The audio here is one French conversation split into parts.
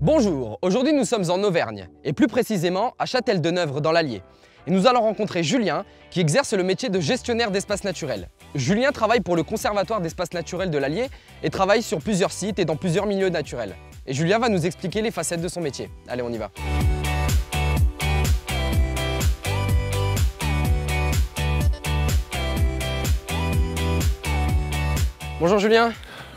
Bonjour, aujourd'hui nous sommes en Auvergne, et plus précisément à Châtel-de-Neuvre dans l'Allier. Et nous allons rencontrer Julien, qui exerce le métier de gestionnaire d'espaces naturels. Julien travaille pour le Conservatoire d'espaces naturels de l'Allier et travaille sur plusieurs sites et dans plusieurs milieux naturels. Et Julien va nous expliquer les facettes de son métier. Allez, on y va. Bonjour Julien.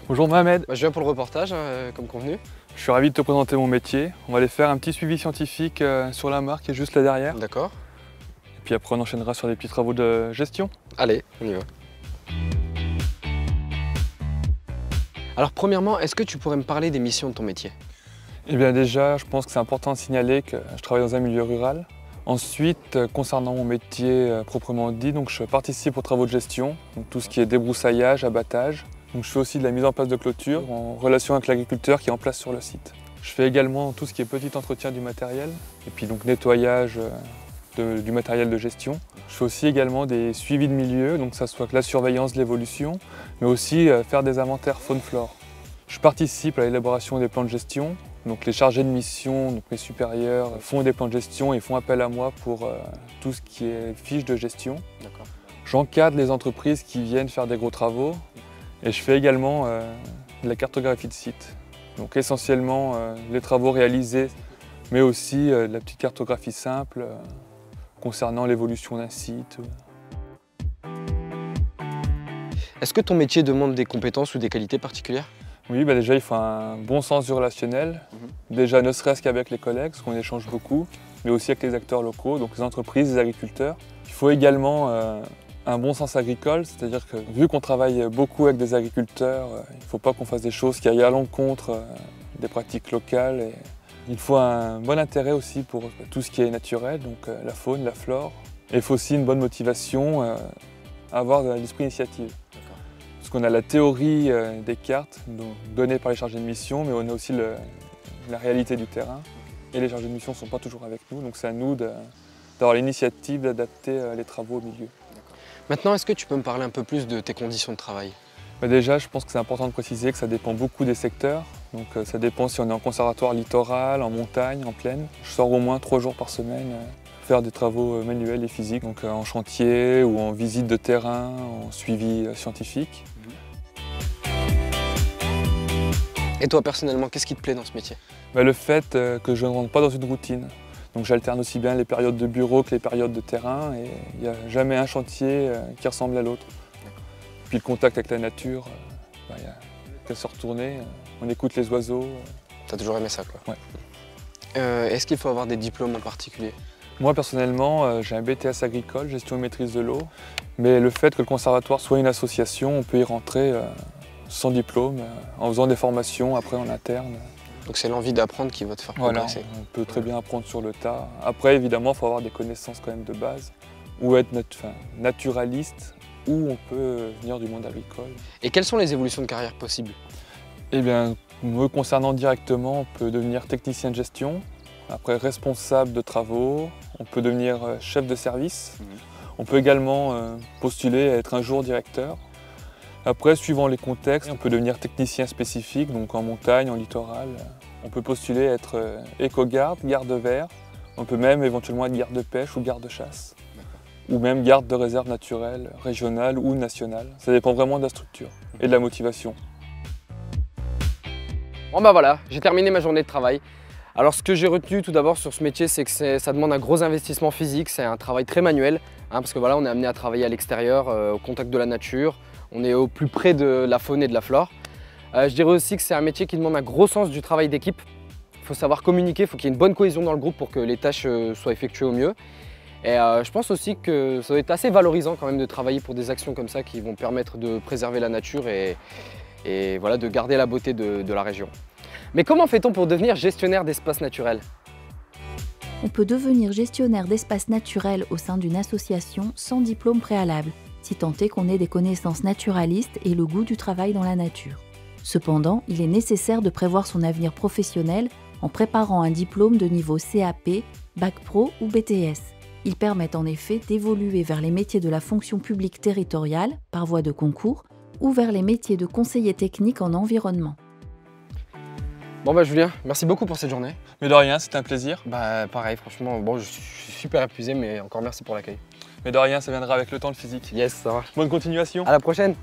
Bonjour Mohamed. Je viens pour le reportage, comme convenu. Je suis ravi de te présenter mon métier. On va aller faire un petit suivi scientifique sur la mare qui est juste là derrière. D'accord. Et puis après on enchaînera sur des petits travaux de gestion. Allez, on y va. Alors premièrement, est-ce que tu pourrais me parler des missions de ton métier? Eh bien déjà, je pense que c'est important de signaler que je travaille dans un milieu rural. Ensuite, concernant mon métier proprement dit, donc je participe aux travaux de gestion, donc tout ce qui est débroussaillage, abattage. Donc je fais aussi de la mise en place de clôture en relation avec l'agriculteur qui est en place sur le site. Je fais également tout ce qui est petit entretien du matériel et puis donc nettoyage du matériel de gestion. Je fais aussi également des suivis de milieu, donc ça soit que la surveillance de l'évolution, mais aussi faire des inventaires faune-flore. Je participe à l'élaboration des plans de gestion. Donc les chargés de mission, donc mes supérieurs, font des plans de gestion et font appel à moi pour tout ce qui est fiche de gestion. J'encadre les entreprises qui viennent faire des gros travaux et je fais également de la cartographie de site. Donc essentiellement les travaux réalisés, mais aussi de la petite cartographie simple concernant l'évolution d'un site. Est-ce que ton métier demande des compétences ou des qualités particulières? Oui, déjà il faut un bon sens du relationnel, déjà ne serait-ce qu'avec les collègues, parce qu'on échange beaucoup, mais aussi avec les acteurs locaux, donc les entreprises, les agriculteurs. Il faut également un bon sens agricole, c'est-à-dire que vu qu'on travaille beaucoup avec des agriculteurs, il ne faut pas qu'on fasse des choses qui aillent à l'encontre des pratiques locales. Et il faut un bon intérêt aussi pour tout ce qui est naturel, donc la faune, la flore. Et il faut aussi une bonne motivation, avoir de l'esprit d'initiative. Parce qu'on a la théorie des cartes données par les chargés de mission, mais on a aussi la réalité du terrain. Et les chargés de mission ne sont pas toujours avec nous, donc c'est à nous d'avoir l'initiative d'adapter les travaux au milieu. Maintenant, est-ce que tu peux me parler un peu plus de tes conditions de travail? Déjà, je pense que c'est important de préciser que ça dépend beaucoup des secteurs. Donc ça dépend si on est en conservatoire littoral, en montagne, en plaine. Je sors au moins 3 jours par semaine faire des travaux manuels et physiques, donc en chantier ou en visite de terrain, en suivi scientifique. Et toi personnellement, qu'est-ce qui te plaît dans ce métier? Le fait que je ne rentre pas dans une routine. Donc j'alterne aussi bien les périodes de bureau que les périodes de terrain et il n'y a jamais un chantier qui ressemble à l'autre. Puis le contact avec la nature, il n'y a qu'à se retourner, on écoute les oiseaux. T'as toujours aimé ça quoi? Ouais. Est-ce qu'il faut avoir des diplômes en particulier? Moi personnellement, j'ai un BTS agricole, gestion et maîtrise de l'eau. Mais le fait que le conservatoire soit une association, on peut y rentrer sans diplôme, en faisant des formations après en interne. Donc c'est l'envie d'apprendre qui va te faire progresser. Voilà, on peut très bien apprendre sur le tas. Après évidemment, il faut avoir des connaissances quand même de base, ou être naturaliste, ou on peut venir du monde agricole. Et quelles sont les évolutions de carrière possibles? Eh bien, me concernant directement, on peut devenir technicien de gestion, après responsable de travaux, on peut devenir chef de service, on peut également postuler à être un jour directeur. Après, suivant les contextes, on peut devenir technicien spécifique, donc en montagne, en littoral. On peut postuler à être éco-garde, garde-vert. On peut même éventuellement être garde de pêche ou garde de chasse. Ou même garde de réserve naturelle, régionale ou nationale. Ça dépend vraiment de la structure et de la motivation. Bon bah voilà, j'ai terminé ma journée de travail. Alors ce que j'ai retenu tout d'abord sur ce métier, c'est que ça demande un gros investissement physique, c'est un travail très manuel, parce que voilà, on est amené à travailler à l'extérieur, au contact de la nature, on est au plus près de la faune et de la flore. Je dirais aussi que c'est un métier qui demande un gros sens du travail d'équipe. Il faut savoir communiquer, il faut qu'il y ait une bonne cohésion dans le groupe pour que les tâches soient effectuées au mieux. Et je pense aussi que ça doit être assez valorisant quand même de travailler pour des actions comme ça qui vont permettre de préserver la nature et voilà, de garder la beauté de la région. Mais comment fait-on pour devenir gestionnaire d'espaces naturels? On peut devenir gestionnaire d'espaces naturels au sein d'une association sans diplôme préalable, si tant est qu'on ait des connaissances naturalistes et le goût du travail dans la nature. Cependant, il est nécessaire de prévoir son avenir professionnel en préparant un diplôme de niveau CAP, Bac Pro ou BTS. Ils permettent en effet d'évoluer vers les métiers de la fonction publique territoriale par voie de concours ou vers les métiers de conseiller technique en environnement. Bon bah Julien, merci beaucoup pour cette journée. Mais de rien, c'était un plaisir. Bah pareil, franchement, bon, je suis super épuisé, mais encore merci pour l'accueil. Mais de rien, ça viendra avec le temps, le physique. Yes, ça marche. Bonne continuation. À la prochaine.